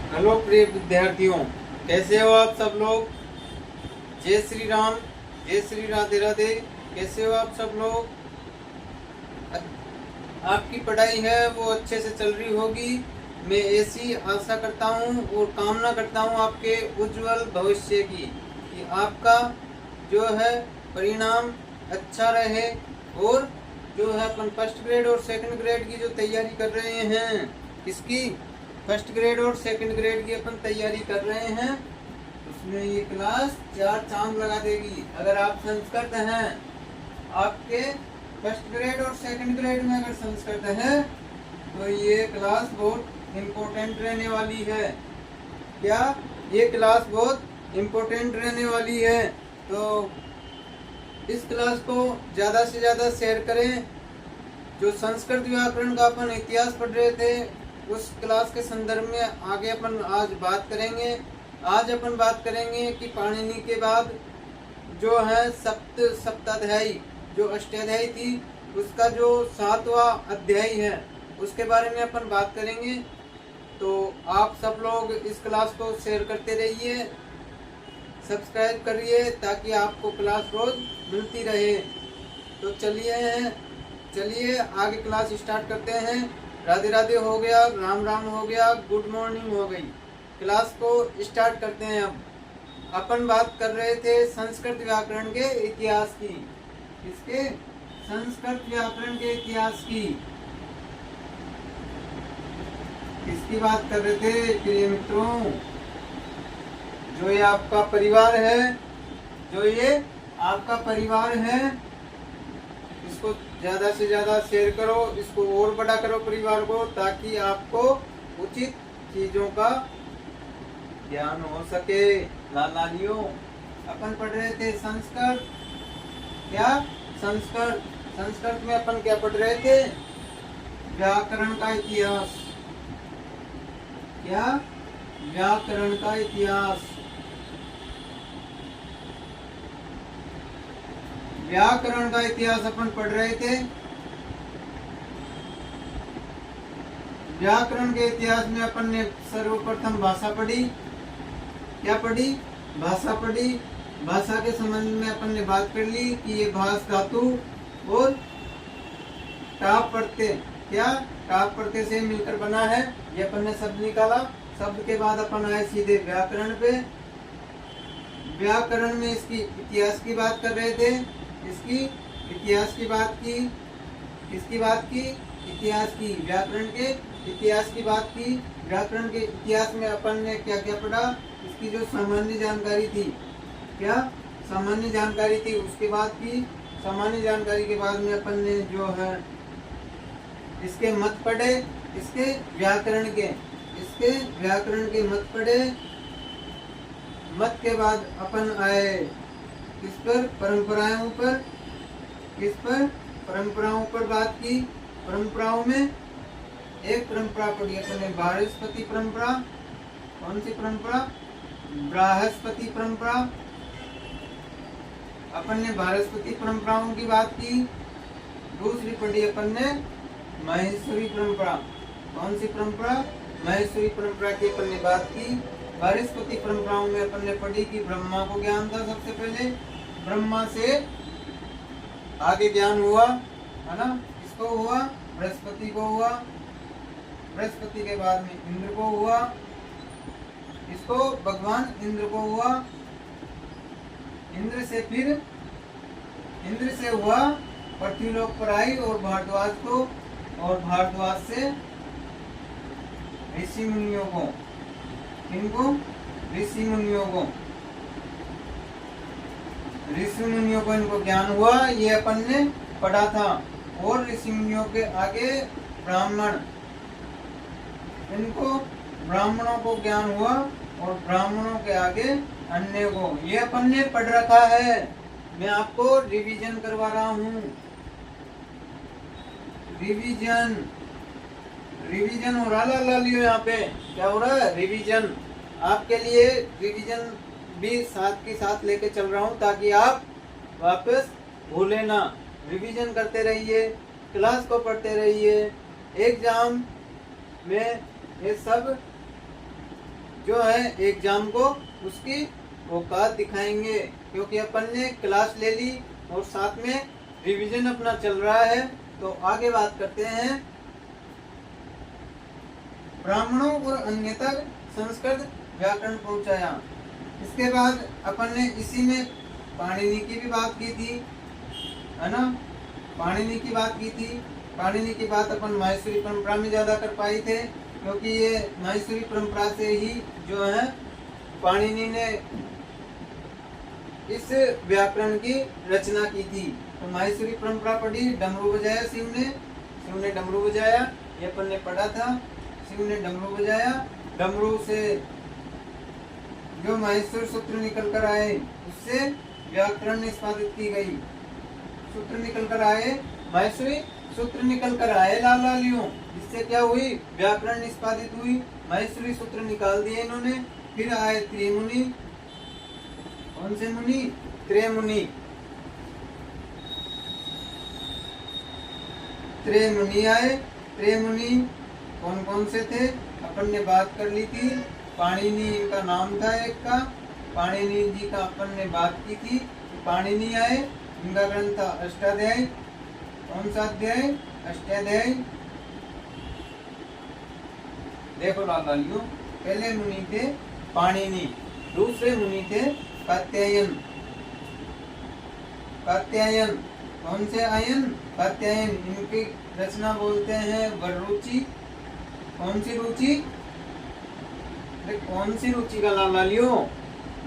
Hello प्रिय विद्यार्थियों, कैसे हो आप सब लोग। जय श्री राम, जय श्री राधे राधे। कैसे हो आप सब लोग। आपकी पढ़ाई है वो अच्छे से चल रही होगी। मैं ऐसी आशा करता हूँ और कामना करता हूँ आपके उज्जवल भविष्य की, कि आपका जो है परिणाम अच्छा रहे। और जो है अपन फर्स्ट ग्रेड और सेकंड ग्रेड की जो तैयारी कर रहे हैं, किसकी, फर्स्ट ग्रेड और सेकंड ग्रेड की अपन तैयारी कर रहे हैं, उसमें ये क्लास 4 चांद लगा देगी। अगर आप संस्कृत हैं, आपके फर्स्ट ग्रेड और सेकंड ग्रेड में अगर संस्कृत है, तो ये क्लास बहुत इम्पोर्टेंट रहने वाली है। क्या ये क्लास बहुत इम्पोर्टेंट रहने वाली है। तो इस क्लास को ज़्यादा से ज़्यादा शेयर करें। जो संस्कृत व्याकरण का अपन इतिहास पढ़ रहे थे, उस क्लास के संदर्भ में आगे अपन आज बात करेंगे। आज अपन बात करेंगे कि पाणिनि के बाद जो है सप्ताध्यायी, जो अष्टाध्यायी थी, उसका जो 7वां अध्याय है, उसके बारे में अपन बात करेंगे। तो आप सब लोग इस क्लास को शेयर करते रहिए, सब्सक्राइब करिए, ताकि आपको क्लास रोज मिलती रहे। तो चलिए आगे क्लास स्टार्ट करते हैं। राधे राधे हो गया, राम राम हो गया, गुड मॉर्निंग हो गई। क्लास को स्टार्ट करते हैं। अब अपन बात कर रहे थे संस्कृत व्याकरण के इतिहास की। इसके संस्कृत व्याकरण के इतिहास की किसकी बात कर रहे थे प्रिय मित्रों। जो ये आपका परिवार है, जो ये आपका परिवार है, इसको ज्यादा से ज्यादा शेयर करो, इसको और बड़ा करो परिवार को, ताकि आपको उचित चीजों का ज्ञान हो सके। लालियों, अपन पढ़ रहे थे संस्कृत। क्या संस्कृत में अपन क्या पढ़ रहे थे, व्याकरण का इतिहास। क्या, व्याकरण का इतिहास। व्याकरण का इतिहास अपन पढ़ रहे थे। व्याकरण के इतिहास में अपन ने सर्वप्रथम भाषा पढ़ी। क्या पढ़ी, भाषा पढ़ी। भाषा के संबंध में अपन ने बात कर ली कि ये भाष धातु और टाप प्रत्यय, क्या टाप प्रत्यय से मिलकर बना है। ये अपन ने शब्द निकाला। शब्द के बाद अपन आए सीधे व्याकरण पे। व्याकरण में इसकी इतिहास की बात कर रहे थे। इसकी इतिहास की बात की, किसकी बात की, इतिहास की, व्याकरण के इतिहास की बात की। व्याकरण के इतिहास में अपन ने क्या क्या पढ़ा, इसकी जो सामान्य जानकारी थी, क्या सामान्य जानकारी थी, उसके बाद की सामान्य जानकारी के बाद में अपन ने जो है इसके मत पढ़े, इसके व्याकरण के मत पढ़े। मत के बाद अपन आए किस पर, परंपराओं पर। किस पर, परंपराओं पर बात की। परंपराओं में एक परंपरा पढ़ी अपन ने, बृहस्पति परंपरा। कौन सी परंपरा, बृहस्पति परंपरा। अपन ने बृहस्पति परंपराओं की बात की। दूसरी पढ़ी अपन ने महेश्वरी परंपरा। कौन सी परंपरा, महेश्वरी परंपरा की अपन ने बात की। बृहस्पति परंपराओं में अपन ने पढ़ी कि ब्रह्मा को ज्ञान था सबसे पहले, ब्रह्मा से आगे ज्ञान हुआ, है ना। किसको हुआ, बृहस्पति को हुआ। बृहस्पति के बाद में इंद्र को हुआ। इसको भगवान इंद्र को हुआ। इंद्र से हुआ पृथ्वीलोक पर आई, और भारद्वाज को, और भारद्वाज से ऋषि मुनियों को। इनको ऋषि मुनियों को इनको ज्ञान हुआ, ये अपन ने पढ़ा था। और ऋषि मुनियों के आगे ब्राह्मण, इनको ब्राह्मणों को ज्ञान हुआ, और ब्राह्मणों के आगे अन्य को। ये अपन ने पढ़ रखा है, मैं आपको रिवीजन करवा रहा हूँ। रिवीजन हो रहा लालियो, यहाँ पे क्या हो रहा है, रिवीजन। आपके लिए रिवीजन भी साथ के साथ लेके चल रहा हूँ, ताकि आप वापस भूले ना। रिवीजन करते रहिए, क्लास को पढ़ते रहिए। एग्जाम में ये सब जो है एग्जाम को उसकी औकात दिखाएंगे, क्योंकि अपन ने क्लास ले ली और साथ में रिवीजन अपना चल रहा है। तो आगे बात करते हैं, ब्राह्मणों और अन्य तक संस्कृत व्याकरण पहुंचाया। इसके बाद अपन ने इसी में पाणिनि की भी बात की थी, है ना, पाणिनि की बात की थी। पाणिनि की बात अपन माहेश्वरी परंपरा में ज्यादा कर पाए थे, क्योंकि ये माहेश्वरी परंपरा से ही जो है पाणिनि ने इस व्याकरण की रचना की थी। तो माहेश्वरी परंपरा पढ़ी, डमरू बजाया शिव ने डमरू बजाया, ये अपन ने पढ़ा था। शिव ने डमरू बजाया, डमरू से जो माहेश्वर सूत्र निकल कर आए उससे व्याकरण निष्पादित की गई। सूत्र निकल कर आए, माहेश्वरी सूत्र निकल कर आए लाल लालियों, जिससे क्या हुई, व्याकरण निष्पादित हुई। माहेश्वरी सूत्र निकाल दिए इन्होंने। फिर आए त्रिमुनि, कौन से मुनि, त्रिमुनि। त्रिमुनि आए, त्रिमुनि कौन कौन से थे अपन ने बात कर ली थी। पाणिनि इनका नाम था एक का, पाणिनि जी का अपन ने बात की थी। पाणिनि आए, इनका ग्रंथ था अष्टाध्यायी। कौन सा अध्याय, अष्टाध्यायी। देखो लालियों, पहले मुनि थे पाणिनि, दूसरे मुनि थे कात्यायन। कात्यायन कौन से आयन, कात्यायन। इनकी रचना बोलते हैं वररुचि। कौन सी रुचि, कौन सी रुचि का नाम लालियो,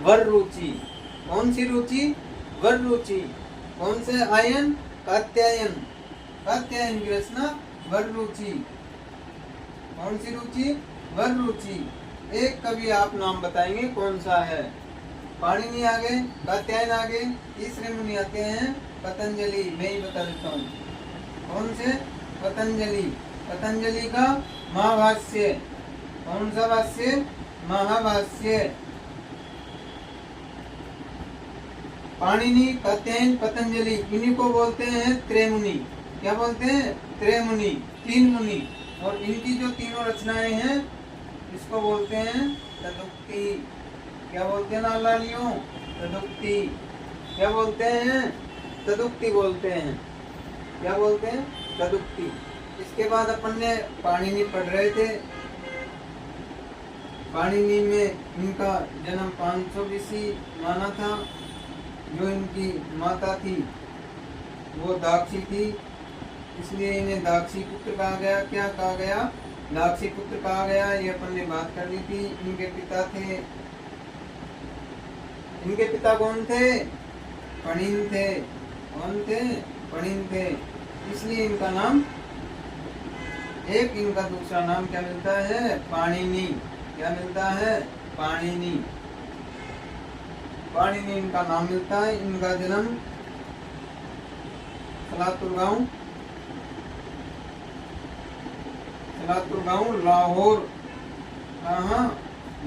वररुचि। कौन सी रुचि, वररुचि। कौन से आयन, कात्यायन। कात्यायन की रचना वररुचि। कौन सी रुचि, वररुचि। एक कवि आप नाम बताएंगे कौन सा है। पाणिनि आ गए, कात्यायन आ गए, तीसरे मुनि आते हैं पतंजलि। मैं ही बता देता हूँ कौन से, पतंजलि। पतंजलि का महाभाष्य। कौन सा भाष्य, महाभाष्य। पाणिनि, कात्यायन, पतंजलि, इन्हीं को बोलते हैं त्रिमुनि। क्या बोलते हैं, त्रिमुनि, तीन मुनि। और इनकी जो तीनों रचनाएं हैं इसको बोलते हैं तदुक्ति। क्या बोलते हैं लालियों, तदुक्ति। क्या बोलते हैं, तदुक्ति बोलते हैं। क्या बोलते हैं, तदुक्ति। इसके बाद अपन ने पाणिनि पढ़ रहे थे। पाणिनि में इनका जन्म 500 BC माना था। जो इनकी माता थी वो दाक्षी थी, इसलिए इन्हें दाक्षी पुत्र कहा गया। क्या कहा गया, दाक्षी पुत्र कहा गया। ये अपन ने बात कर ली थी। इनके पिता थे, इनके पिता कौन थे, पणिन थे। कौन थे, पणिन थे। इसलिए इनका नाम, एक इनका दूसरा नाम क्या मिलता है, पाणिनि। क्या मिलता है, पाणिनि। पाणिनि इनका नाम मिलता है। इनका जन्म सलातुर गांव लाहौर, कहाँ,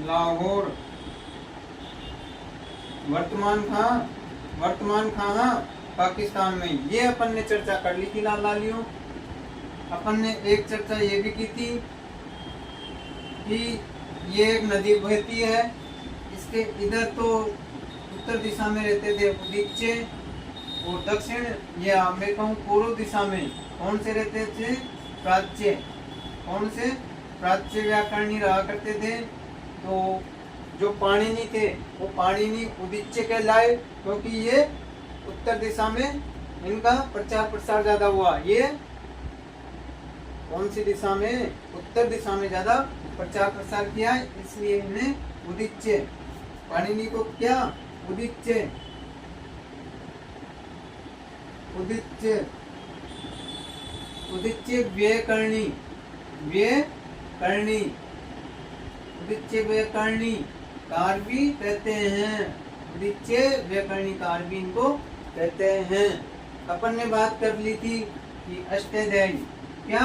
लाहौर। वर्तमान कहाँ, पाकिस्तान में। ये अपन ने चर्चा कर ली थी लालियों। अपन ने एक चर्चा ये भी की थी कि ये एक नदी बहती है, इसके इधर तो उत्तर दिशा में रहते थे उदीच्य, और दक्षिण या मैं कहूँ पूर्व दिशा में कौन से रहते थे, प्राच्य। कौन से, प्राच्य व्याकरणी रहा करते थे। तो जो पाणिनि थे वो पाणिनि उदीच्य कहलाए, क्योंकि ये उत्तर दिशा में इनका प्रचार प्रसार ज्यादा हुआ। ये कौन सी दिशा में, उत्तर दिशा में ज्यादा प्रचार प्रसार किया, इसलिए इन्हें उदीच्य। पाणिनि को क्या, उदीच्य, उदीच्य, उदीच्य व्यकरणी, व्यकरणी, उदीच्य व्यकरणी कार भी कहते हैं। उदीच्य व्यकरणी कार भी इनको कहते हैं। अपन ने बात कर ली थी कि अष्टाध्यायी, क्या,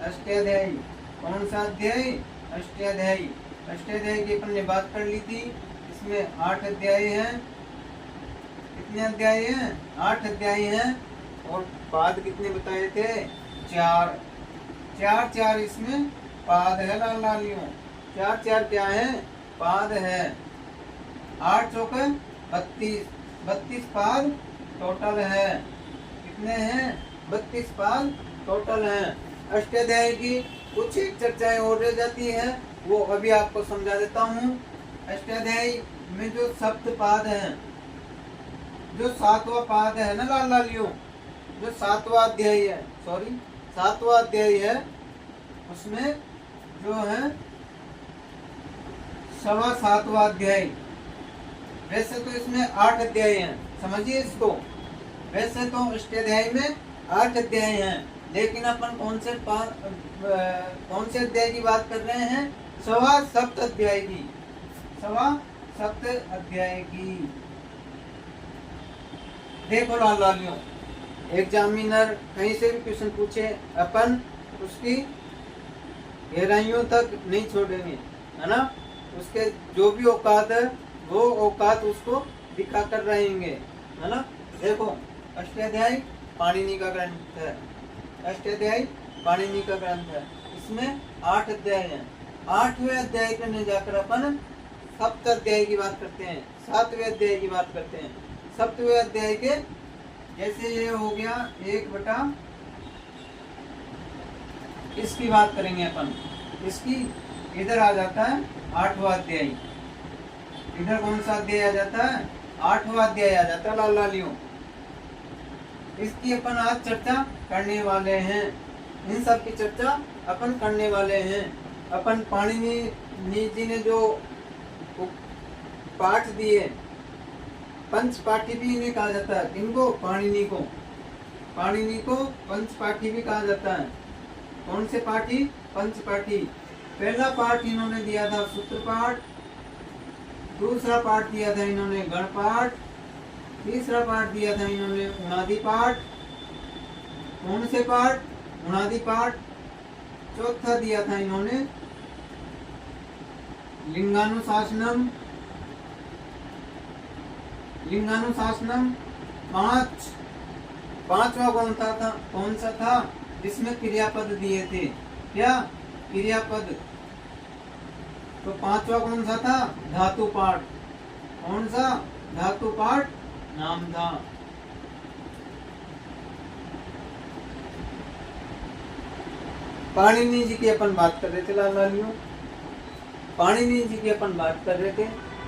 अष्टाध्यायी। कौन सा अध्याय, अष्टाध्यायी। अष्टाध्यायी की अपन ने बात कर ली थी। इसमें 8 अध्याय हैं। कितने अध्याय हैं, 8 अध्याय हैं। और पाद कितने बताए थे, 4 इसमें पाद है लालियों। चार चार क्या है, पाद है। 8 चौके 32, 32 पाद टोटल है। कितने हैं, 32 पाद टोटल हैं। अष्टाध्यायी की कुछ एक चर्चाएं और रह जाती है, वो अभी आपको समझा देता हूँ। अष्टाध्यायी में जो सप्तपाद है, जो 7वां पाद है ना लाल लालियों, जो 7वां अध्याय है, सॉरी 7वां अध्याय है, उसमें जो है 7वां अध्याय। वैसे तो इसमें 8 अध्याय हैं, समझिए इसको। वैसे तो अष्टाध्यायी में 8 अध्याय हैं, लेकिन अपन कौन से अध्याय की बात कर रहे हैं, 7वां अध्याय की, 7वां अध्याय की। देखो लाल लालियों, एग्जामिनर कहीं से भी क्वेश्चन पूछे, अपन उसकी गहराइयों तक नहीं छोड़ेंगे, है ना। उसके जो भी औकात है वो औकात उसको दिखा कर रहेंगे, है ना। देखो अष्टाध्यायी पाणिनि का ग्रंथ है, अष्टाध्यायी पाणिनि का ग्रंथ है। इसमें 8 अध्याय हैं। 8वें अध्याय पे नहीं जाकर अपन सप्त अध्याय की बात करते हैं, 7वें अध्याय की बात करते हैं। 7वें अध्याय के जैसे ये हो गया 1/, इसकी बात करेंगे अपन। इसकी इधर आ जाता है 8वां अध्याय। इधर कौन सा अध्याय आ जाता है, 8वां अध्याय आ जाता है लाल लालियों। इसकी अपन आज चर्चा करने वाले हैं, इन सब की चर्चा अपन करने वाले हैं। अपन पाणिनि जी ने जो पाठ दिए, पंच पाठी भी इन्हें कहा जाता है। इनको पाणिनि को पंच पाठी भी कहा जाता है। कौन से पाठी, पंच पाठी। पहला पाठ इन्होंने दिया था सूत्र पाठ, दूसरा पाठ दिया था इन्होंने गण पाठ, तीसरा पाठ दिया था इन्होंने उणादि पाठ। कौन से पाठ, उणादि पाठ। चौथा दिया था इन्होंने लिंगानुशासनम। पांचवा कौन सा था जिसमें क्रियापद दिए थे, क्या, क्रियापद। तो पांचवा कौन सा था, धातु पाठ। कौन सा, धातु पाठ नाम था। पाणिनि जी की अपन बात कर रहे थे लाल लालियों, पाणिनि जी की अपन बात कर रहे थे।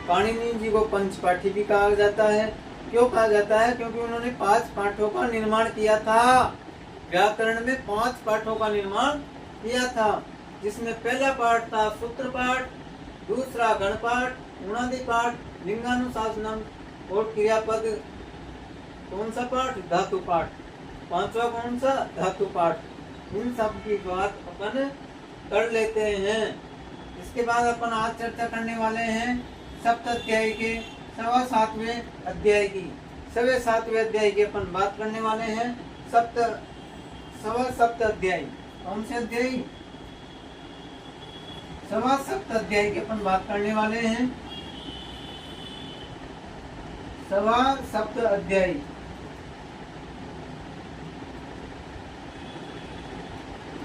पाणिनि जी को पंचपाठी भी कहा जाता है। क्यों कहा जाता है, क्योंकि उन्होंने 5 पाठों का निर्माण किया था। व्याकरण में 5 पाठों का निर्माण किया था, जिसमें पहला पाठ था सूत्र पाठ, दूसरा गण पाठ, उणादि पाठ, लिंगानुशासनम और क्रियापद। कौन सा पाठ, धातु पाठ। पांचवा कौन सा, धातु पाठ। इन सब की बात अपन कर लेते हैं। इसके बाद अपन आज चर्चा करने वाले हैं सप्त अध्याय के 7वें अध्याय की। 7वें अध्याय की अपन बात करने वाले हैं। सप्त अध्याय। कौन से अध्याय, सप्त अध्याय की अपन बात करने वाले हैं। सप्त अध्याय।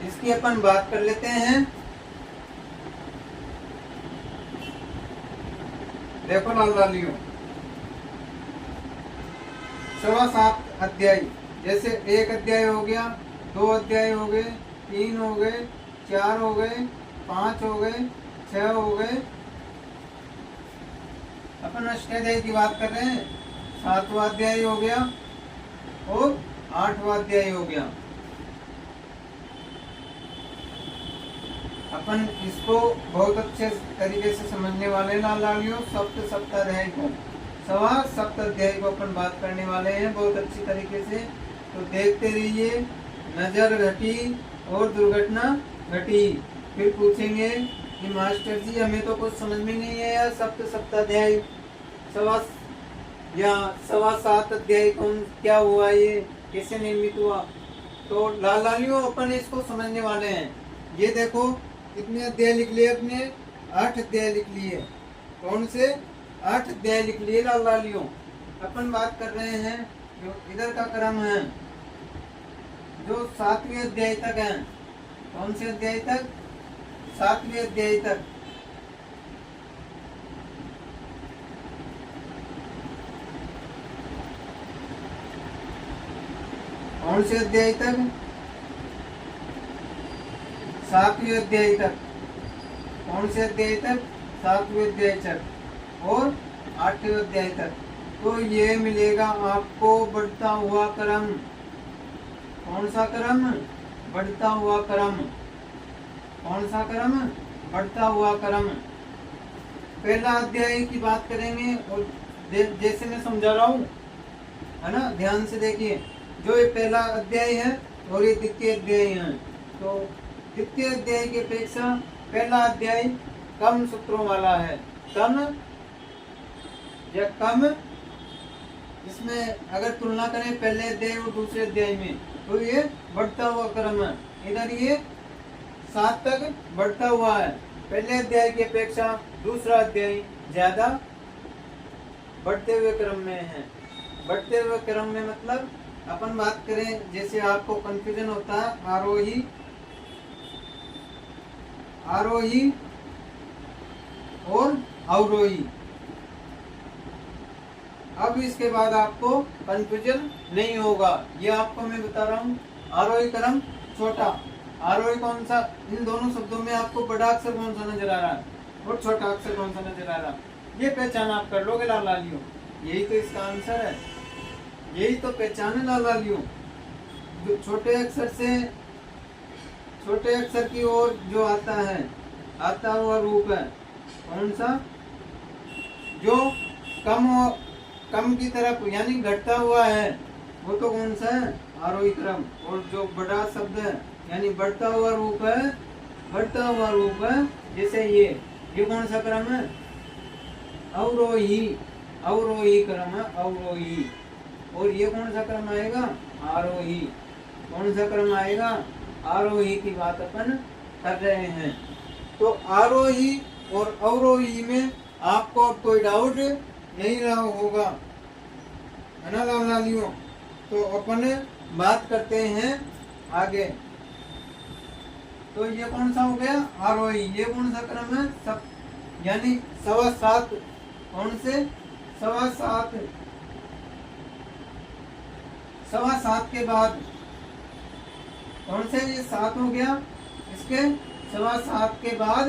इसकी अपन बात कर लेते हैं। देखो लाल लालियों, 7 अध्याय। जैसे 1 अध्याय हो गया, 2 अध्याय हो गए, 3 हो गए, 4 हो गए, 5 हो गए, 6 हो गए। अपन अष्टाध्यायी की बात कर रहे हैं। 7वां अध्याय हो गया और 8वां अध्याय हो गया। अपन इसको बहुत अच्छे तरीके से समझने वाले लाल लालियों। सप्ताध्याय को, 7 अध्याय को अपन बात करने वाले हैं बहुत अच्छी तरीके से। तो देखते रहिए। नजर घटी और दुर्घटना घटी। फिर पूछेंगे कि मास्टर जी हमें तो कुछ समझ में नहीं आया, सप्ताध्याय 7 अध्याय कौन, क्या हुआ, ये कैसे निर्मित हुआ। तो लाल लालियों अपन इसको समझने वाले हैं। ये देखो कितने अध्याय लिख लिए अपने, 8 अध्याय लिख लिए। कौन से, 8 अध्याय लिख लिए लाल लालियों। अपन बात कर रहे हैं जो इधर का क्रम है, जो 7वें अध्याय तक है। कौन से अध्याय तक, 7वें अध्याय तक। कौन से अध्याय तक? 7वें अध्याय तक। कौन से अध्याय तक? 7वें अध्याय तक और 8वें अध्याय तक। तो ये मिलेगा आपको बढ़ता हुआ क्रम। कौन सा क्रम? बढ़ता हुआ क्रम। कौन सा क्रम? बढ़ता हुआ क्रम। पहला अध्याय की बात करेंगे और जैसे मैं समझा रहा हूँ, है ना, ध्यान से देखिए। जो ये पहला अध्याय है और ये द्वितीय अध्याय है, तो द्वितीय अध्याय की अपेक्षा पहला अध्याय कम सूत्रों वाला है। कम या कम, इसमें अगर तुलना करें पहले अध्याय और दूसरे अध्याय में, तो ये बढ़ता हुआ क्रम है। इधर ये 7 तक बढ़ता हुआ है। पहले अध्याय की अपेक्षा दूसरा अध्याय ज्यादा बढ़ते हुए क्रम में है। बढ़ते हुए क्रम में मतलब अपन बात करें, जैसे आपको कंफ्यूजन होता है आरोही, आरोही और अवरोही। अब इसके बाद आपको कंफ्यूजन नहीं होगा, ये आपको मैं बता रहा हूँ। आरोही क्रम छोटा, आरोही कौन सा? इन दोनों शब्दों में आपको बड़ा अक्षर कौन सा नजर आ रहा है और छोटा अक्षर कौन सा नजर आ रहा है, ये पहचान आप कर लोगे लाल लालियों। यही तो इसका आंसर है, यही तो पहचान है लाल लालियों। जो छोटे अक्षर से छोटे अक्षर की ओर जो आता है, आता हुआ रूप है कौन सा? जो कम की तरफ यानी घटता हुआ है, वो तो कौन सा है? आरोही क्रम। और जो बड़ा शब्द है यानी बढ़ता हुआ रूप है, बढ़ता हुआ रूप है, जैसे ये कौन सा क्रम है? अवरोही, अवरोही क्रम है, अवरोही। और ये कौन सा क्रम आएगा? आरोही। कौन सा क्रम आएगा? आरोही की बात अपन कर रहे हैं। तो आरोही और अवरोही में आपको कोई डाउट नहीं रहा होगा, है ना लाल लालियों। तो अपन बात करते हैं आगे। तो ये कौन सा हो गया? आरोही। ये कौन सा क्रम है? सब यानी 7.25। कौन से? 7.25। 7.25 के बाद कौन से? ये 7 हो गया। इसके 7.25 के बाद,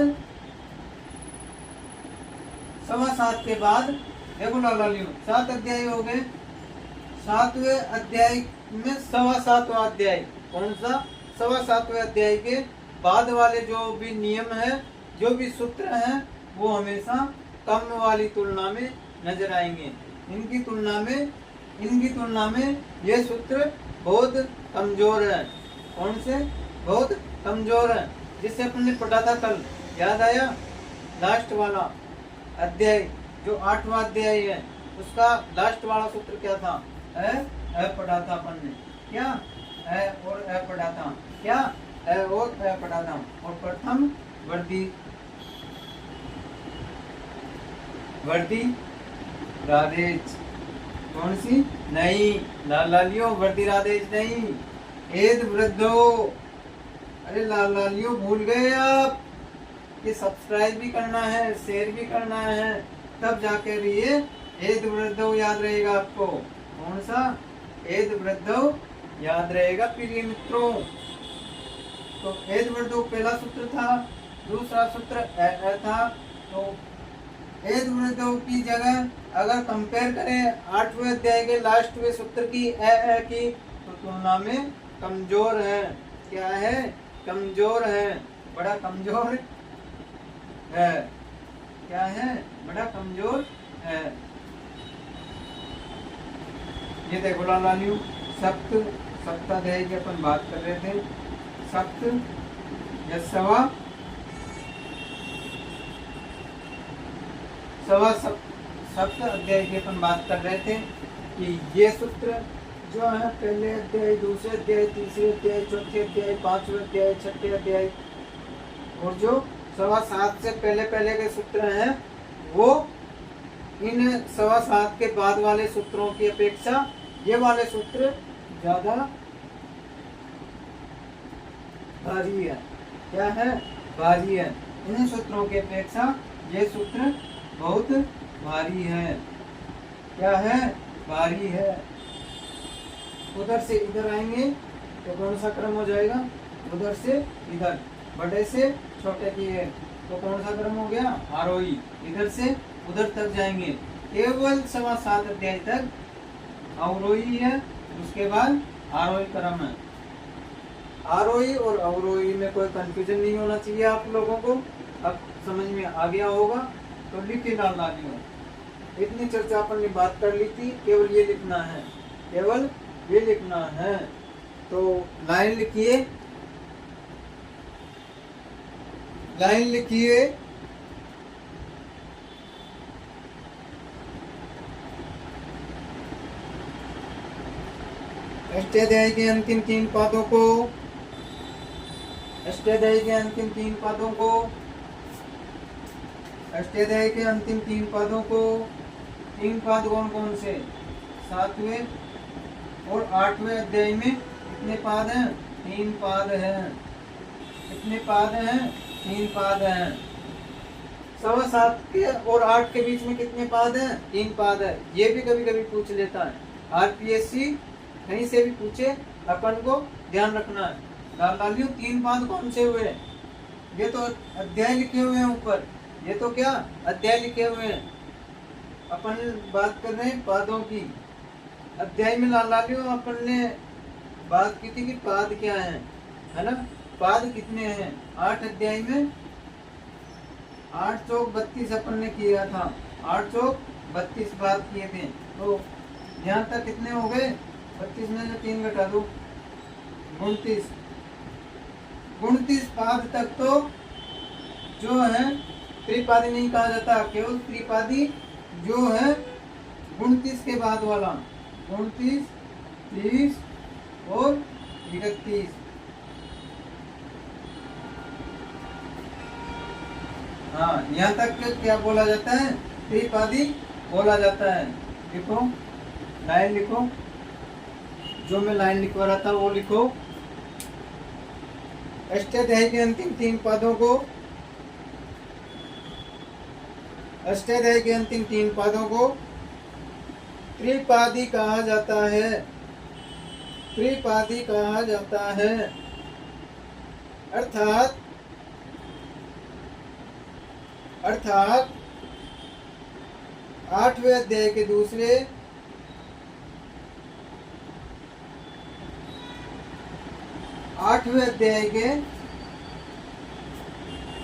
7.25 के बाद देखो लाल लालियों 7 अध्याय हो गए। 7वें अध्याय में 7.25वां अध्याय कौन सा? 7.25वें अध्याय के बाद वाले जो भी नियम है, जो भी सूत्र हैं, वो हमेशा कम वाली तुलना में नजर आएंगे। इनकी तुलना में ये सूत्र बहुत कमजोर है। कौन से? बहुत कमजोर है। जिससे अपन ने पढ़ा था कल, याद आया? लास्ट वाला अध्याय जो 8वां अध्याय है, उसका लास्ट वाला सूत्र क्या था? अ पढ़ा था अपन ने। क्या? अ और अ पढ़ा था। क्या? अ और अ पढ़ा था। और प्रथम वर्दी राधेज। कौन सी? नहीं लाल लालियों, वर्दी राधेज नहीं, एद वृद्धो। अरे लाल लालियों भूल गए आप कि सब्सक्राइब भी करना है, शेयर भी करना है, तब जाकर ये एद वृद्धो याद रहेगा आपको। कौन सा? एद वृद्धो याद रहेगा प्रिय मित्रों। तो एद वृद्धो पहला सूत्र था, दूसरा सूत्र अ था। तो एद वृद्धो की जगह अगर कंपेयर करें 8वें अध्याय के लास्ट में सूत्र की अ की, तो तुलना में कमजोर है। क्या है? कमजोर है, बड़ा कमजोर है। क्या है? बड़ा कमजोर है। ये देखो लाल लालियों, सप्ताध्याय की अपन बात कर रहे थे। सप्त या सप्त अध्याय की अपन बात कर रहे थे कि ये सूत्र जो है पहले अध्याय, दूसरे अध्याय, तीसरे अध्याय, चौथे अध्याय, 5वें अध्याय, 6ठे अध्याय, और जो 7.25 से पहले के सूत्र हैं, वो इन 7.25 के बाद वाले सूत्रों की अपेक्षा ये वाले सूत्र ज्यादा भारी है। क्या है? भारी है। इन सूत्रों की अपेक्षा ये सूत्र बहुत भारी है। क्या है? भारी है। उधर से इधर आएंगे तो कौन सा क्रम हो जाएगा, उधर से इधर, बड़े से छोटे की है तो कौन सा क्रम हो गया, आरोही। इधर से उधर तक जाएंगे, केवल 7.25 अध्याय तक अवरोही है, उसके बाद आरोही क्रम है। आरोही और अवरोही में कोई कंफ्यूजन नहीं होना चाहिए आप लोगों को। अब समझ में आ गया होगा तो लिख के डालना नहीं हो। इतनी चर्चा अपन ने बात कर ली थी, केवल ये लिखना है, केवल ये लिखना है। तो लाइन लिखिए, लाइन लिखिए। अष्टाध्यायी के अंतिम 3 पादों को, अष्टाध्यायी के अंतिम 3 पादों को, अष्टाध्यायी के अंतिम 3 पादों को, 3 पाद कौन कौन से, 7वें और 8वें अध्याय में कितने पाद हैं, 3 पाद हैं। कितने पाद हैं, 3 पाद हैं। 7.25 के और 8 के बीच में कितने पाद हैं, 3 पाद है। ये भी कभी कभी पूछ लेता है, आरपीएससी कहीं से भी पूछे, अपन को ध्यान रखना है। डालियो 3 पाद कौन से हुए, ये तो अध्याय लिखे हुए हैं ऊपर, ये तो क्या अध्याय लिखे हुए हैं। अपन बात कर रहे हैं पादों की। अध्याय में लालियो अपन ने बात की थी कि पाद क्या है ना। पाद कितने हैं 8 अध्याय में, 8 चौक 32 अपन ने किया था, 8 चौक 32 पाद किए थे। तो यहाँ तक कितने हो गए, 32 में से 3 घटा दो, 29। 29 पाद तक तो जो है त्रिपादी नहीं कहा जाता, केवल त्रिपादी जो है 29 के बाद वाला, 29, 30 और 31। हाँ, यहाँ तक क्या बोला जाता है, त्रिपादी बोला जाता है। लिखो, लाइन लिखो, जो मैं लाइन लिखवा रहा था वो लिखो। अष्टाध्यायी के अंतिम 3 पादों को, अष्टाध्यायी के अंतिम 3 पादों को त्रिपादी कहा जाता है, त्रिपादी कहा जाता है। अर्थात 8वें अध्याय के दूसरे, 8वें अध्याय के,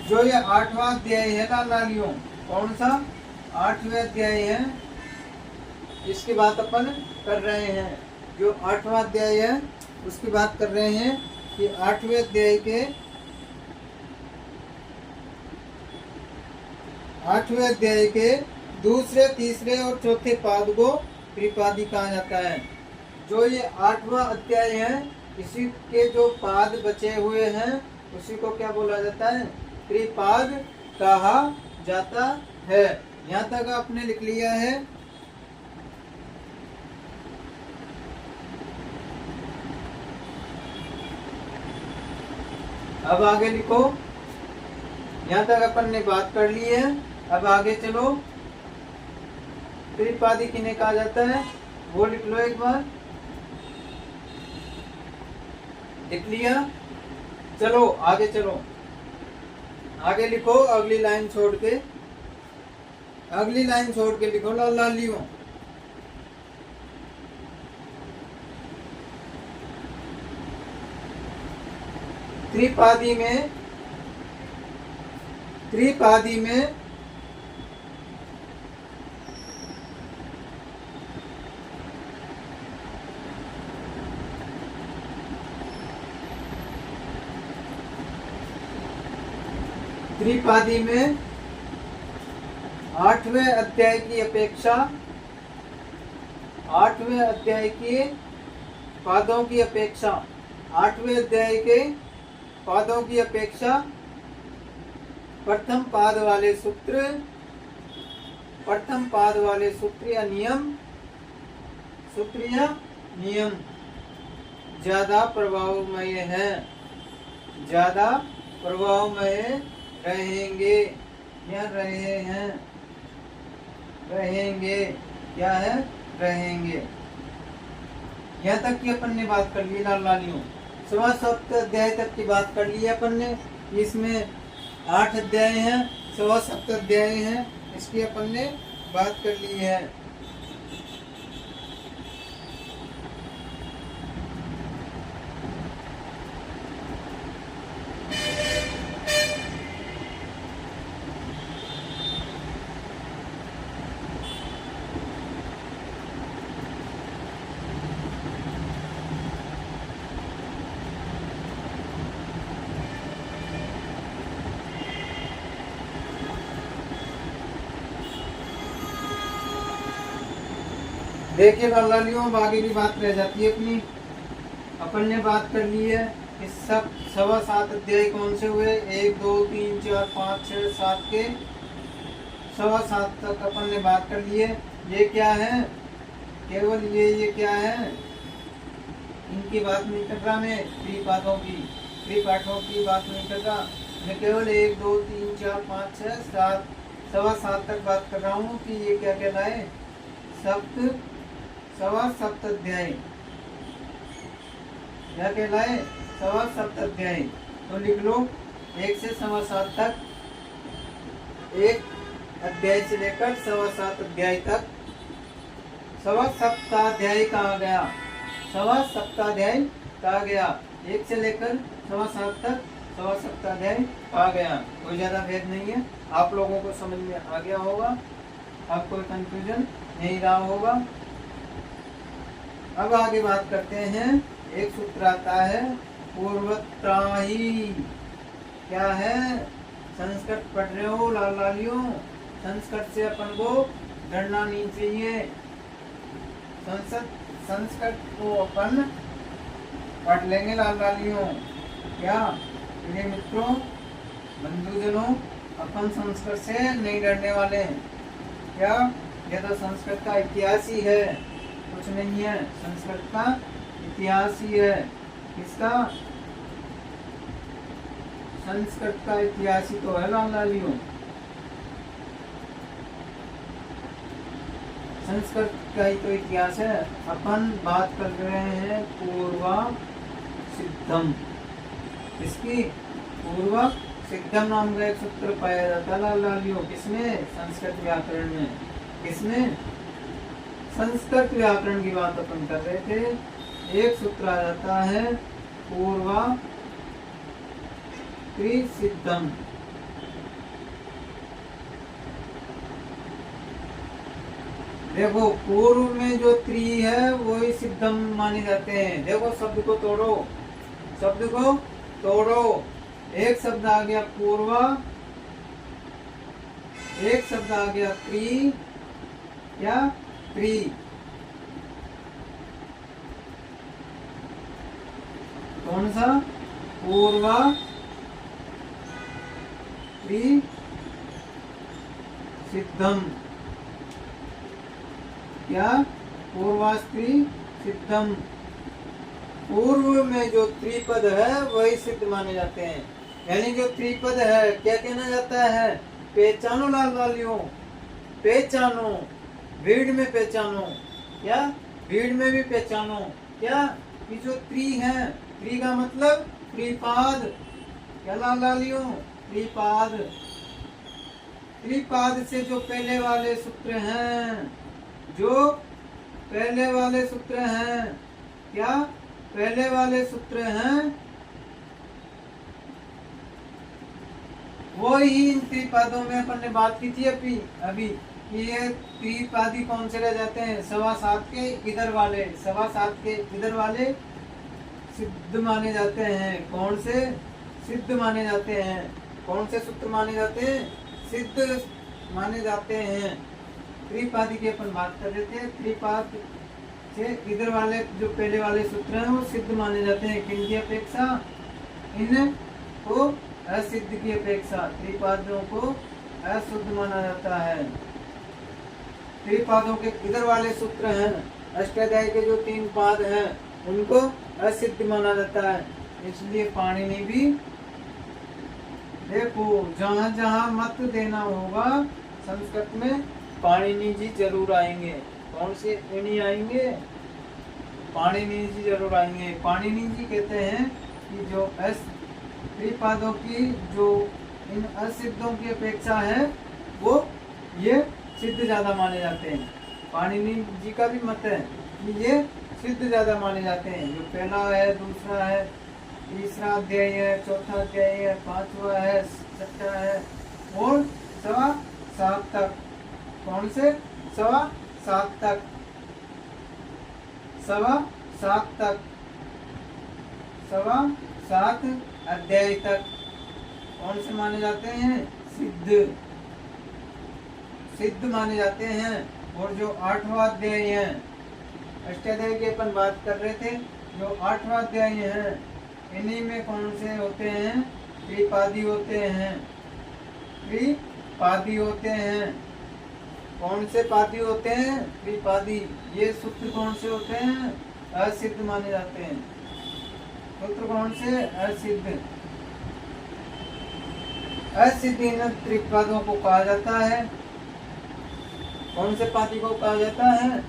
जो ये 8वां अध्याय है ना लालियों, कौन सा 8वें अध्याय है, इसकी बात अपन कर रहे हैं। जो 8वां अध्याय है उसकी बात कर रहे हैं कि 8वें अध्याय के, 8वें अध्याय के दूसरे, तीसरे और चौथे पाद को त्रिपादी कहा जाता है। जो ये 8वां अध्याय है, इसी के जो पाद बचे हुए हैं उसी को क्या बोला जाता है, त्रिपाद कहा जाता है। यहाँ तक आपने लिख लिया है। अब आगे लिखो, यहाँ तक अपन ने बात कर ली है। अब आगे चलो, त्रिपादी किन्हें कहा जाता है वो लिख लो एक बार। लिख लिया, चलो आगे चलो, आगे लिखो, अगली लाइन छोड़ के, अगली लाइन छोड़ के लिखो लालियों। त्रिपादी में, त्रिपादी में त्रिपादी में 8वें अध्याय की अपेक्षा, 8वें अध्याय के पादों की अपेक्षा, 8वें अध्याय के पादों की अपेक्षा प्रथम पाद वाले सूत्र, प्रथम पाद वाले सूत्र या नियम, सूत्र या नियम ज्यादा प्रभावमय है, ज्यादा प्रभावमय रहेंगे या रहे हैं, रहेंगे, क्या है, रहेंगे। यहाँ तक की अपन ने बात कर ली लाल लालियों। 7वां अध्याय तक की बात कर ली है अपन ने। इसमें 8 अध्याय हैं, 7वां अध्याय हैं, इसकी अपन ने बात कर ली है। देखिए लालियों, अब आगे की बात रह जाती है अपनी। अपन ने बात कर ली है कि सब 7.25 अध्याय कौन से हुए, 1 2 3 4 5 6 7 के 7.25 तक अपन ने बात कर ली है। ये क्या है, केवल ये क्या है, इनकी बात नहीं कर रहा मैं, त्रिपाठों की बात नहीं कर रहा मैं, केवल 1 2 3 4 5 6 7 7.25 तक बात कर रहा हूँ कि ये क्या कहलाए, 7.25 अध्याय क्या कहलाए, 7.25 अध्याय। तो लिख लो 1 से 7.25 तक, एक अध्याय से लेकर 7.25 अध्याय तक। 7.25 अध्याय कहा गया, 7.25 अध्याय कहा गया, 1 से लेकर 7.25 तक 7.25 अध्याय कहा गया। कोई ज्यादा भेद नहीं है, आप लोगों को समझ में आ गया होगा, अब कोई कंफ्यूजन नहीं रहा होगा। अब आगे बात करते हैं, एक सूत्र आता है पूर्वत्राही। क्या है, संस्कृत पढ़ रहे हो लाल लालियों, संस्कृत से अपन को डरना नहीं चाहिए। संस्कृत को अपन पढ़ लेंगे लाल लालियों। क्या मेरे मित्रों बंधुजनों, अपन संस्कृत से नहीं डरने वाले हैं। क्या, यह तो संस्कृत का इतिहास ही है, कुछ नहीं है, संस्कृत का इतिहास ही है। किसका, संस्कृत का इतिहास ही तो है लाल लालियों। संस्कृत का ही तो इतिहास है। अपन बात कर रहे हैं पूर्वा सिद्धम, इसकी पूर्वा सिद्धम नाम का एक सूत्र पाया जाता है लाल लालियों। किसमें, संस्कृत व्याकरण में। किसमें, संस्कृत व्याकरण की बात अपन कर रहे थे। एक सूत्र आ जाता है पूर्वा त्रिसिद्धम। देखो पूर्व में जो त्रि है वही सिद्धम माने जाते हैं। देखो शब्द को तोड़ो, शब्द को तोड़ो। एक शब्द आ गया पूर्वा, एक शब्द आ गया त्रि, क्या, त्रि। कौन सा, पूर्वा त्रि सिद्धम। क्या, पूर्वास्त्री सिद्धम। पूर्व में जो त्रिपद है वही सिद्ध माने जाते हैं। यानी जो त्रिपद है क्या कहना जाता है, पहचानो लाल लालियों, पहचानो, भीड़ में पहचानो। क्या, भीड़ में भी पहचानो। क्या, कि जो त्रि है, त्रि का मतलब त्रिपाद। क्या लाल लालियों, त्रिपाद। त्रिपाद से जो पहले वाले सूत्र हैं, जो पहले वाले सूत्र हैं, क्या, पहले वाले सूत्र हैं, वो ही इन त्रिपादों में अपन ने बात की थी अभी ये त्रिपादी कौन से रह जाते हैं, 7.25 के इधर वाले, 7.25 के इधर वाले सिद्ध माने जाते हैं। कौन से, सिद्ध माने जाते हैं। कौन से सूत्र माने जाते हैं, सिद्ध माने जाते हैं। त्रिपादी की अपन बात कर रहे थे। त्रिपाद से इधर वाले जो पहले वाले सूत्र हैं वो सिद्ध माने जाते हैं। किनकी अपेक्षा, इन को असिद्ध की अपेक्षा त्रिपादियों को अशुद्ध माना जाता है। त्रिपादों के इधर वाले सूत्र हैं, अष्टाध्याय के जो 3 पाद हैं उनको असिद्ध माना जाता है। इसलिए पाणिनि भी, देखो जहां जहां मत देना होगा संस्कृत में पाणिनि जी जरूर आएंगे। कौन से मुनि आएंगे, पाणिनि जी जरूर आएंगे। पाणिनि जी कहते हैं कि जो क्रियापदों की जो इन असिद्धों की अपेक्षा है वो ये सिद्ध ज्यादा माने जाते हैं। पाणिनि जी का भी मत है कि ये सिद्ध ज्यादा माने जाते हैं। जो पहला है, दूसरा है, तीसरा अध्याय है, चौथा अध्याय है, पांचवा है, छठा है और 7.25 तक। कौन से 7.25 तक? 7.25 तक, 7.25 अध्याय तक कौन से माने जाते हैं? सिद्ध माने जाते हैं। और जो 8वां अध्याय है, अष्टाध्याय की अपन बात कर रहे थे, जो 8वां अध्याय है इन्हीं में कौन से होते हैं? त्रिपादी होते हैं। त्रिपादी होते हैं। कौन से पादी होते हैं? त्रिपादी। ये सूत्र कौन से होते हैं? असिद्ध माने जाते हैं। सूत्र कौन से? असिद्ध। असिद्ध इन त्रिपादों को कहा जाता है। कौन से पादी को कहा जाता है?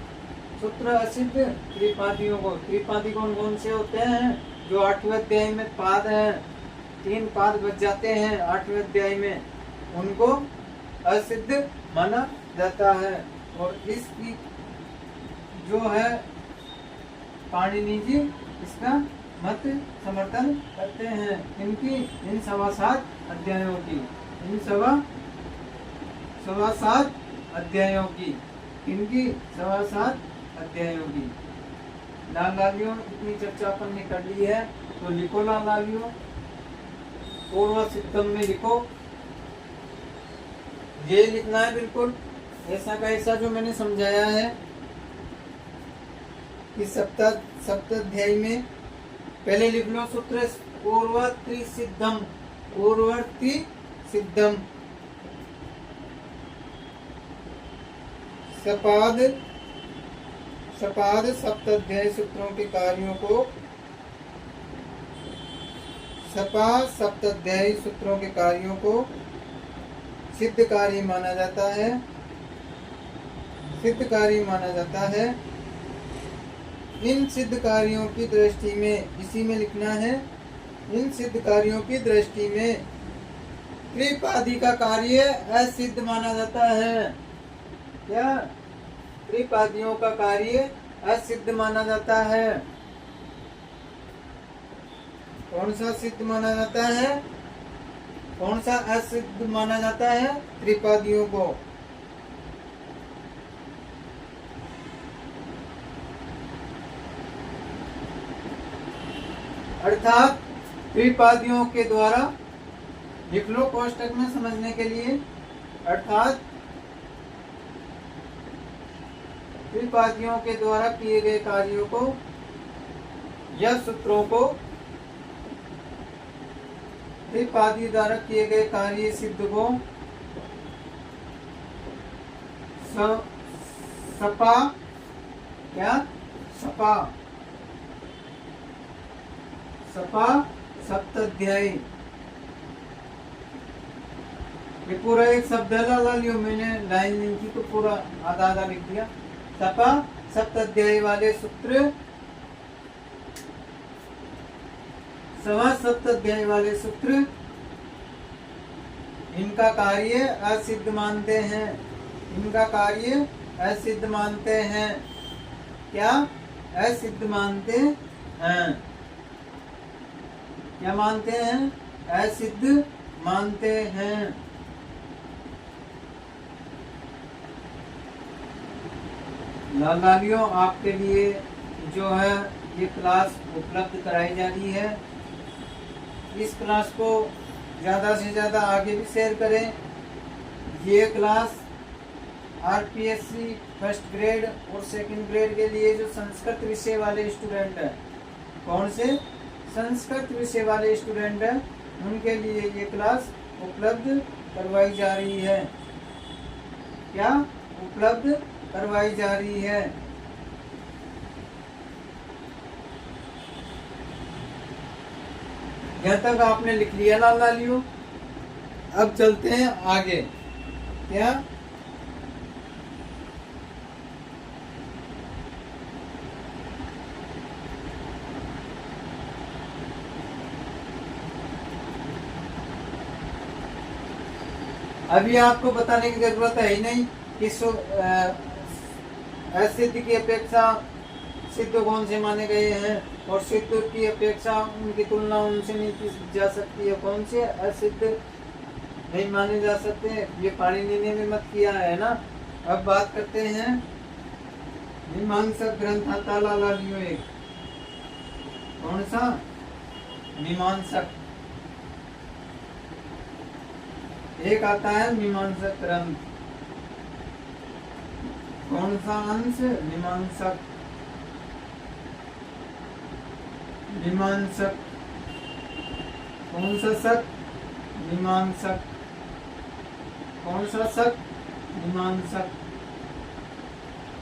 सूत्र असिद्ध त्रिपादियों को। त्रिपादी कौन कौन से होते हैं? जो 8वें अध्याय में पाद है, 3 पाद बच जाते हैं 8वें अध्याय में, उनको असिद्ध माना जाता है। और इसकी जो है पाणिनि जी इसका मत समर्थन करते हैं। इनकी इन 7.25 अध्यायों की, इन 7.25 अध्यायों की, इनकी 7.25 अध्यायों की। लाल लालियों इतनी चर्चा अपन ने कर ली है, तो लिखो लाल लालियों, पूर्व सिद्धम में लिखो। ये लिखना है बिल्कुल ऐसा का ऐसा जो मैंने समझाया है कि सप्ताध्यायी में। पहले लिख लो सूत्र पूर्ववर्ती सिद्धम, पूर्ववर्ती सिद्धम, सपाद सप्ताध्यायी सूत्रों के कार्यों को, सप्ताध्यायी सूत्रों के कार्यों को सिद्ध कार्य माना जाता है। सिद्ध कार्य माना जाता है। इन सिद्ध कार्यों की दृष्टि में, इसी में लिखना है, इन सिद्ध कार्यों की दृष्टि में त्रिपादी का कार्य असिद्ध माना जाता है। क्या? त्रिपादियों का कार्य असिद्ध माना जाता है। कौन सा सिद्ध माना जाता है? कौन सा असिद्ध माना जाता है? त्रिपादियों को। अर्थात त्रिपादियों के द्वारा, लिख लो कोष्टक में समझने के लिए, अर्थात त्रिपादियों के द्वारा किए गए कार्यों को या सूत्रों को, त्रिपादी द्वारा किए गए कार्य सिद्ध को सपा, क्या? सपा सप्ताध्यायी। ये पूरा एक शब्द ला लियो, मैंने लाइन नहीं थी तो पूरा आधा आधा लिख दिया। सपा सप्ताध्यायी वाले सूत्र, सप्ताध्यायी वाले सूत्र इनका कार्य असिद्ध मानते हैं। इनका कार्य असिद्ध मानते हैं। क्या? असिद्ध मानते हैं। क्या मानते हैं? असिद्ध मानते हैं। लाल लालियों, आपके लिए जो है ये क्लास उपलब्ध कराई जा रही है। इस क्लास को ज़्यादा से ज़्यादा आगे भी शेयर करें। ये क्लास आरपीएससी फर्स्ट ग्रेड और सेकंड ग्रेड के लिए जो संस्कृत विषय वाले स्टूडेंट हैं, कौन से? संस्कृत विषय वाले स्टूडेंट हैं, उनके लिए ये क्लास उपलब्ध करवाई जा रही है। क्या? उपलब्ध करवाई जा रही है। यहाँ तक आपने लिख लिया लाल लालियों। अब चलते हैं आगे। क्या? अभी आपको बताने की जरूरत है ही नहीं कि असिद्ध की अपेक्षा सिद्ध कौन से माने गए हैं और सिद्ध की अपेक्षा उनकी तुलना उनसे नहीं की जा सकती है, कौन से असिद्ध नहीं माने जा सकते। ये पाणिनि ने भी मत किया है ना। अब बात करते हैं मीमांसक ग्रंथ आता लाला लियो एक, कौन सा? मीमांसक। एक आता है मीमांसक ग्रंथ, कौन सा अंश? मीमांसक। मीमांसक कौन सा सक? मीमांसक। कौन सा सक? मीमांसक।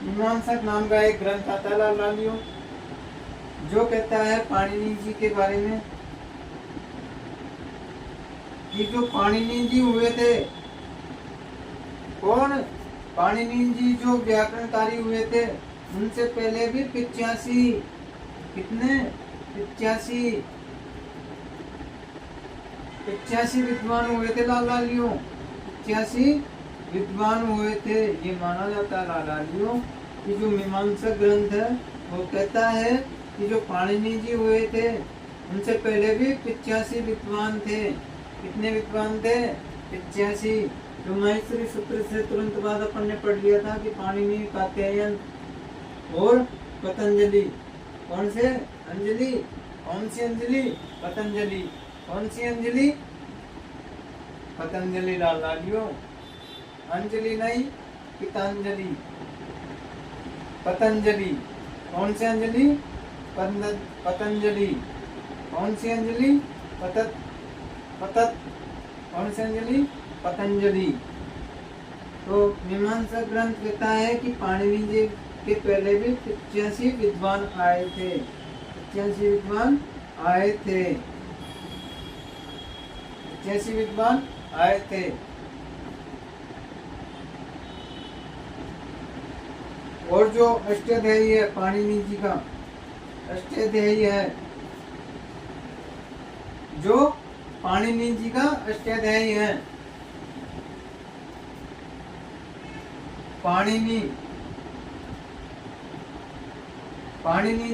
मीमांसक नाम का एक ग्रंथ आता लालियो जो कहता है पाणिनि जी के बारे में कि जो पाणिनि जी हुए थे, कौन? पाणिनि जी जो व्याकरणकारी हुए थे, उनसे पहले भी 85, कितने? 85 विद्वान हुए थे लालियो, 85 विद्वान हुए थे। ये माना जाता है लालियो कि जो मीमांसक ग्रंथ है वो कहता है कि जो पाणिनि जी हुए थे उनसे पहले भी 85 विद्वान थे। कितने विद्वान थे? 85। जो माहेश्वरी सूत्र से तुरंत बाद अपन ने पढ़ लिया था कि पाणिनि, कात्यायन और पतंजलि। कौन से? अंजलि। कौन सी अंजलि? पतंजलि। कौन सी अंजलि? पतंजलि लालियो, अंजलि नहीं, पितांजलि, पतंजलि। कौन सी अंजलि? पतंजलि। कौन सी अंजलि? पतत। कौन सी अंजलि? पतंजलि। तो मीमांसक ग्रंथ कहता है कि पाणिनि जी के पहले भी 85 विद्वान आए थे, 85 विद्वान आए थे, 85 विद्वान आए थे। और जो अष्टाध्यायी है पाणिनि जी का, अष्टाध्यायी है, जो पाणिनि जी का अष्टाध्यायी है, पाणिनि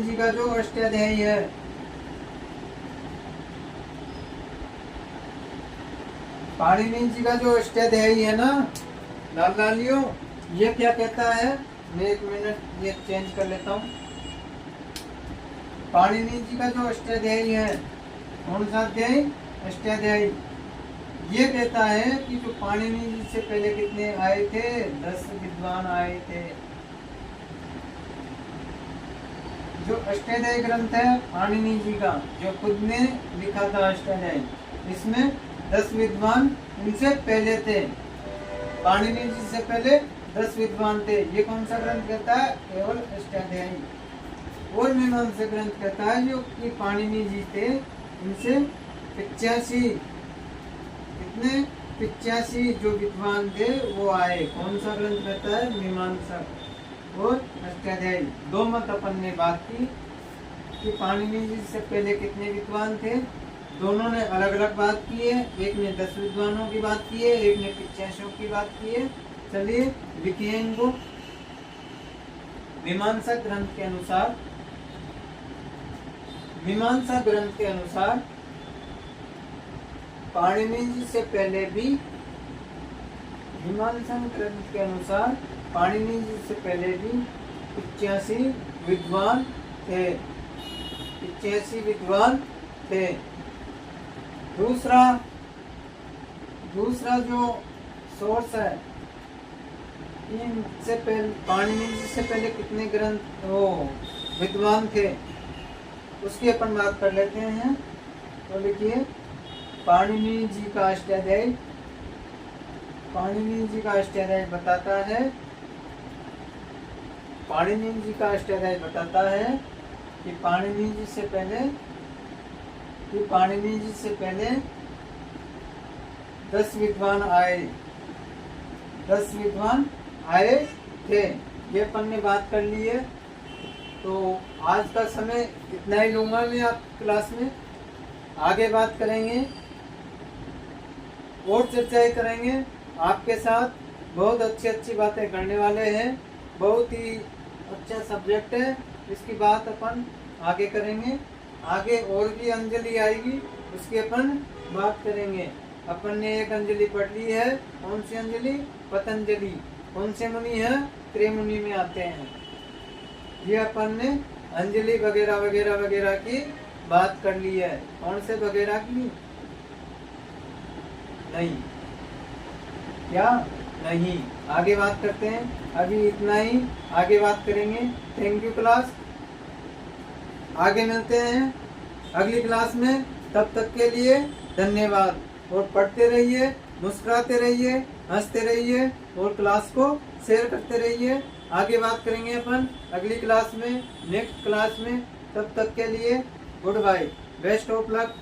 जी का जो अष्टाध्यायी है, पाणिनि जी का जो अष्टाध्यायी है ना लालियो, ये क्या कहता है? मैं एक मिनट ये चेंज कर लेता हूँ। पाणिनि जी का जो अष्टाध्यायी है, कौन सा अध्याय? अष्टाध्यायी। ये कहता है कि जो पाणिनि जी से पहले कितने आए थे? 10 विद्वान आए थे। जो अष्टाध्यायी ग्रंथ है पाणिनि जी का, जो खुद ने लिखा था अष्टाध्यायी, इसमें 10 विद्वान इनसे पहले थे। पाणिनि जी से पहले 10 विद्वान थे। ये कौन सा ग्रंथ कहता है? केवल अष्टाध्यायी। और मीमांसक ग्रंथ कहता है जो कि पाणिनि जी थे इनसे 85, कितने? 85 जो विद्वान थे वो आए। कौन सा ग्रंथ कहता है? मीमांसक और अष्टाध्यायी। दो मत अपन ने बात की कि पाणिनि जी से पहले कितने विद्वान थे। दोनों ने अलग अलग बात की है, एक ने 10 विद्वानों की बात की है, एक ने 85 की बात की है। चलिए लिखिए इनको। मीमांसक ग्रंथ के अनुसार, मीमांसा ग्रंथ के अनुसार पाणिनि जी से पहले भी, मीमांसा ग्रंथ के अनुसार पाणिनि जी से पहले भी 85 विद्वान थे, 85 विद्वान थे। दूसरा जो सोर्स है, इनसे पहले पाणिनि जी से पहले कितने ग्रंथ विद्वान थे उसकी अपन बात कर लेते हैं। तो लिखिए पाणिनि जी का अष्टाध्यायी, पाणिनि जी का अष्टाध्यायी बताता है, पाणिनि जी का अष्टाध्यायी बताता है कि पाणिनि जी से पहले, कि पाणिनि जी से पहले 10 विद्वान आए, 10 विद्वान आए थे। ये अपन ने बात कर ली है। तो आज का समय इतना ही लूंगा मैं आप क्लास में। आगे बात करेंगे और चर्चाएं करेंगे आपके साथ बहुत अच्छी बातें करने वाले हैं। बहुत ही अच्छा सब्जेक्ट है, इसकी बात अपन आगे करेंगे। आगे और भी अंजलि आएगी, उसकी अपन बात करेंगे। अपन ने एक अंजलि पढ़ ली है, कौन सी अंजलि? पतंजलि। कौन से मुनि है? त्रिमुनि में आते हैं। ये अपन ने अंजलि वगैरह वगैरह वगैरह की बात कर ली है। कौन से वगैरह की? नहीं, क्या नहीं, आगे बात करते हैं। अभी इतना ही, आगे बात करेंगे। थैंक यू क्लास, आगे मिलते हैं अगली क्लास में। तब तक के लिए धन्यवाद। और पढ़ते रहिए, मुस्कुराते रहिए, हंसते रहिए और क्लास को शेयर करते रहिए। आगे बात करेंगे अपन अगली क्लास में, नेक्स्ट क्लास में। तब तक के लिए goodbye, best of luck.